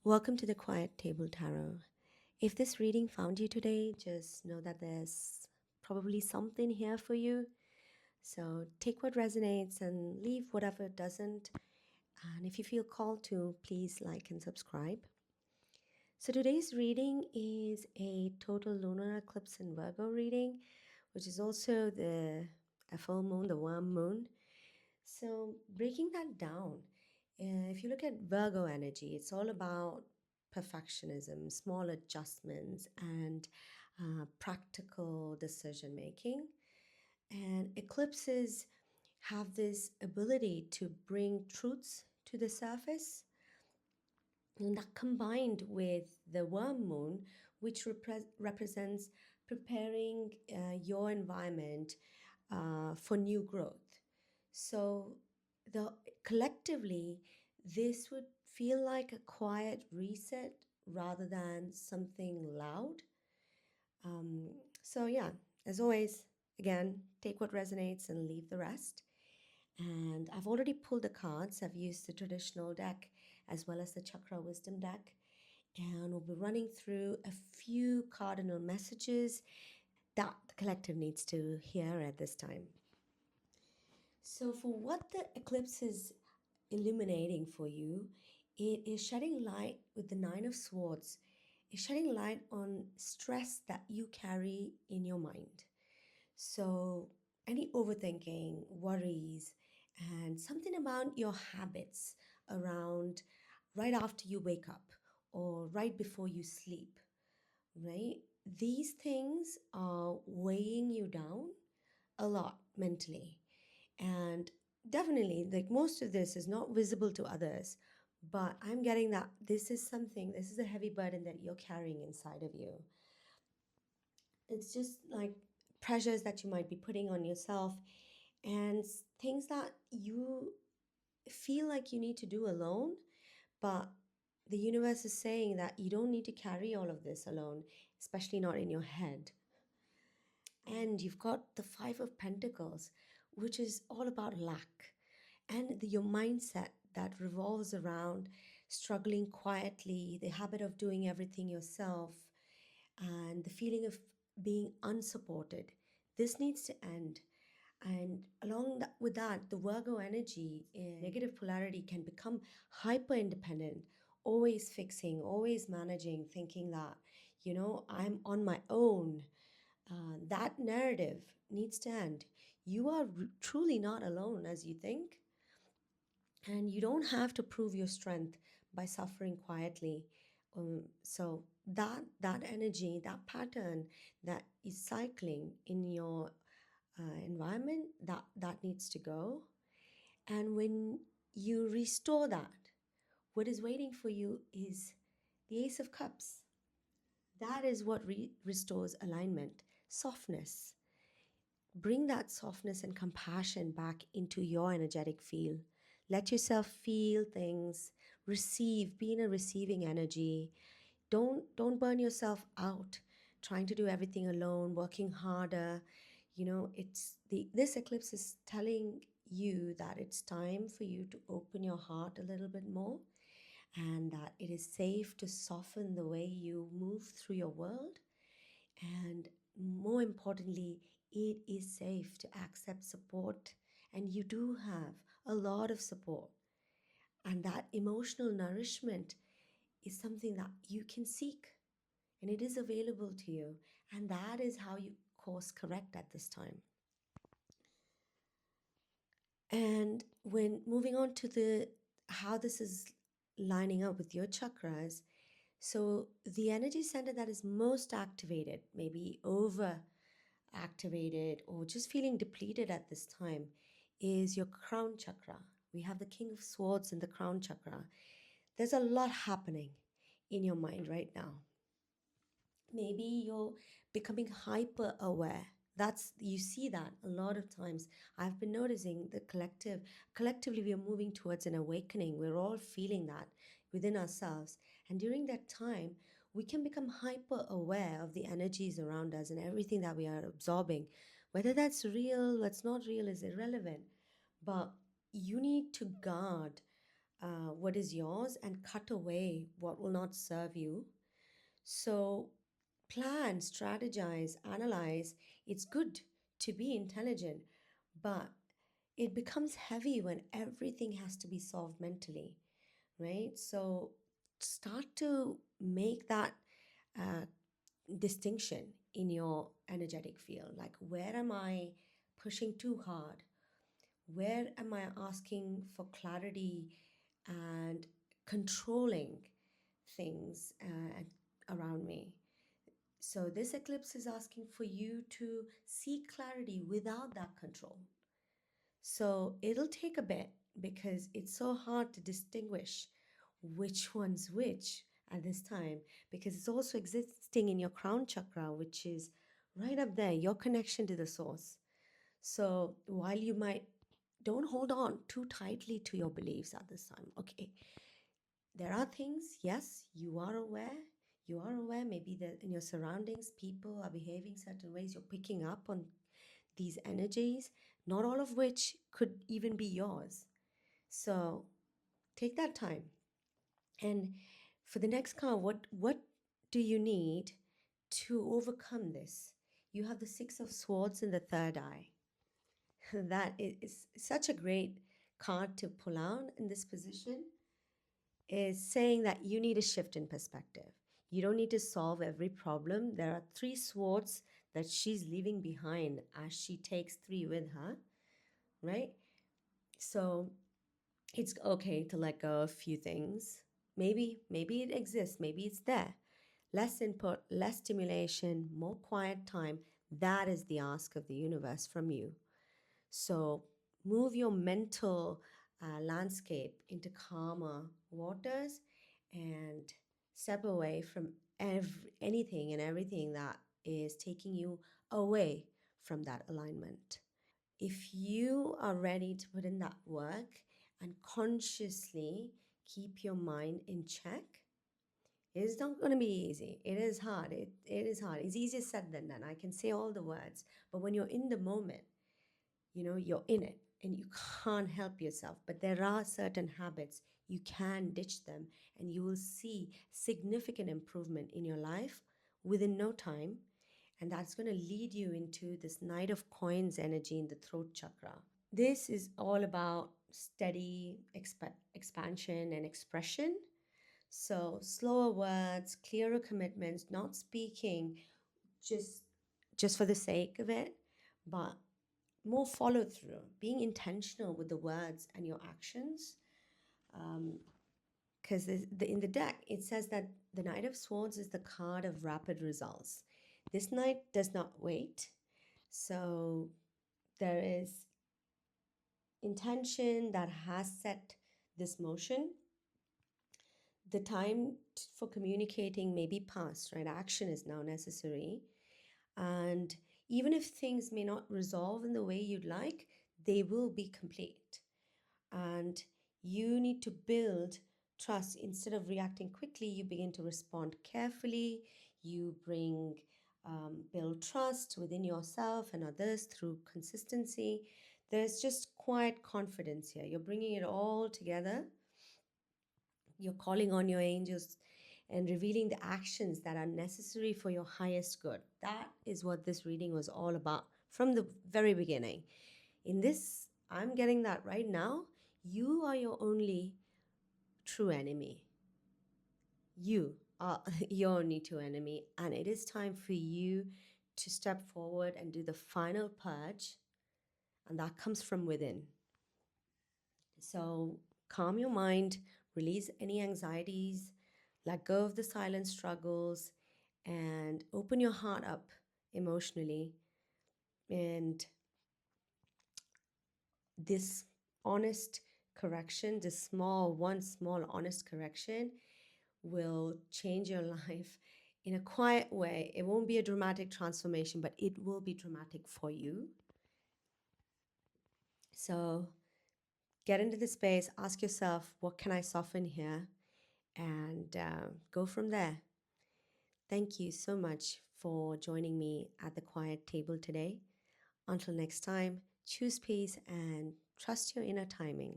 Welcome to the Quiet Table Tarot. If this reading found you today, just know that there's probably something here for you. So take what resonates and leave whatever doesn't. And if you feel called to, please like and subscribe. So today's reading is a total lunar eclipse in Virgo reading, which is also a full moon, the worm moon. So breaking that down, if you look at Virgo energy, it's all about perfectionism, small adjustments, and practical decision making. And eclipses have this ability to bring truths to the surface. And that combined with the worm moon, which represents preparing your environment for new growth. So the collectively, this would feel like a quiet reset rather than something loud. Um, so yeah, as always, again, take what resonates and leave the rest. And I've already pulled the cards. I've used the traditional deck as well as the chakra wisdom deck. And we'll be running through a few cardinal messages that the collective needs to hear at this time. So, for what the eclipse is illuminating for you, it is shedding light with the Nine of Swords. It's shedding light on stress that you carry in your mind. So, any overthinking, worries, and something about your habits around right after you wake up or right before you sleep, right? These things are weighing you down a lot mentally. And definitely, like most of this is not visible to others, but I'm getting that this is a heavy burden that you're carrying inside of you. It's just like pressures that you might be putting on yourself and things that you feel like you need to do alone, but the universe is saying that you don't need to carry all of this alone, especially not in your head. And you've got the Five of Pentacles, which is all about lack, and your mindset that revolves around struggling quietly, the habit of doing everything yourself, and the feeling of being unsupported. This needs to end. And with that, the Virgo energy in negative polarity can become hyper independent, always fixing, always managing, thinking that, I'm on my own. That narrative needs to end. You are truly not alone as you think, and you don't have to prove your strength by suffering quietly. So that energy, that pattern that is cycling in your environment, that needs to go. And when you restore that, what is waiting for you is the Ace of Cups. That is what restores alignment, softness. Bring that softness and compassion back into your energetic field. Let yourself feel things, be in a receiving energy. Don't burn yourself out trying to do everything alone, working harder. This eclipse is telling you that it's time for you to open your heart a little bit more, and that it is safe to soften the way you move through your world. And more importantly, it is safe to accept support. And you do have a lot of support. And that emotional nourishment is something that you can seek. And it is available to you. And that is how you course correct at this time. And when moving on to how this is lining up with your chakras, so the energy center that is most activated, maybe over activated or just feeling depleted at this time, is your crown chakra. We have the King of Swords in the crown chakra. There's a lot happening in your mind right now. Maybe you're becoming hyper aware. You see that a lot of times. I've been noticing the collectively we are moving towards an awakening. We're all feeling that within ourselves. And during that time, we can become hyper aware of the energies around us and everything that we are absorbing. Whether that's real, what's not real is irrelevant. But you need to guard what is yours and cut away what will not serve you. So plan, strategize, analyze. It's good to be intelligent, but it becomes heavy when everything has to be solved mentally, right? So start to make that uh, distinction in your energetic field. Like, where am I pushing too hard? Where am I asking for clarity and controlling things around me? So, this eclipse is asking for you to seek clarity without that control. So, it'll take a bit because it's so hard to distinguish which one's which at this time, because it's also existing in your crown chakra, which is right up there, your connection to the source. So, while you might don't hold on too tightly to your beliefs at this time. Okay, there are things, yes, you are aware maybe that in your surroundings people are behaving certain ways, you're picking up on these energies, not all of which could even be yours. So take that time. And for the next card, what do you need to overcome this? You have the Six of Swords in the third eye. That is such a great card to pull out in this position, is saying that you need a shift in perspective. You don't need to solve every problem. There are three swords that she's leaving behind as she takes three with her, right? So it's okay to let go of a few things. Maybe it exists, maybe it's there. Less input, less stimulation, more quiet time. That is the ask of the universe from you. So move your mental landscape into calmer waters and step away from anything and everything that is taking you away from that alignment. If you are ready to put in that work and consciously keep your mind in check, it's not going to be easy. It is hard. It is hard. It's easier said than done. I can say all the words, but when you're in the moment, you're in it and you can't help yourself. But there are certain habits, you can ditch them and you will see significant improvement in your life within no time. And that's going to lead you into this Knight of Coins energy in the throat chakra. This is all about steady expansion and expression. So slower words, clearer commitments, not speaking just just for the sake of it, but more follow through, being intentional with the words and your actions. Because in the deck, it says that the Knight of Swords is the card of rapid results. This knight does not wait. So there is intention that has set this motion. The time for communicating may be past, right? Action is now necessary. And even if things may not resolve in the way you'd like, they will be complete. And you need to build trust. Instead of reacting quickly, you begin to respond carefully. You build trust within yourself and others through consistency. There's just quiet confidence here. You're bringing it all together. You're calling on your angels and revealing the actions that are necessary for your highest good. That is what this reading was all about from the very beginning. In this, I'm getting that right now. You are your only true enemy. You are your only true enemy. And it is time for you to step forward and do the final purge. And that comes from within. So calm your mind, release any anxieties, let go of the silent struggles, and open your heart up emotionally. And this honest correction, this small honest correction will change your life in a quiet way. It won't be a dramatic transformation, but it will be dramatic for you. So get into the space, ask yourself, what can I soften here? And go from there. Thank you so much for joining me at the quiet table today. Until next time, choose peace and trust your inner timing.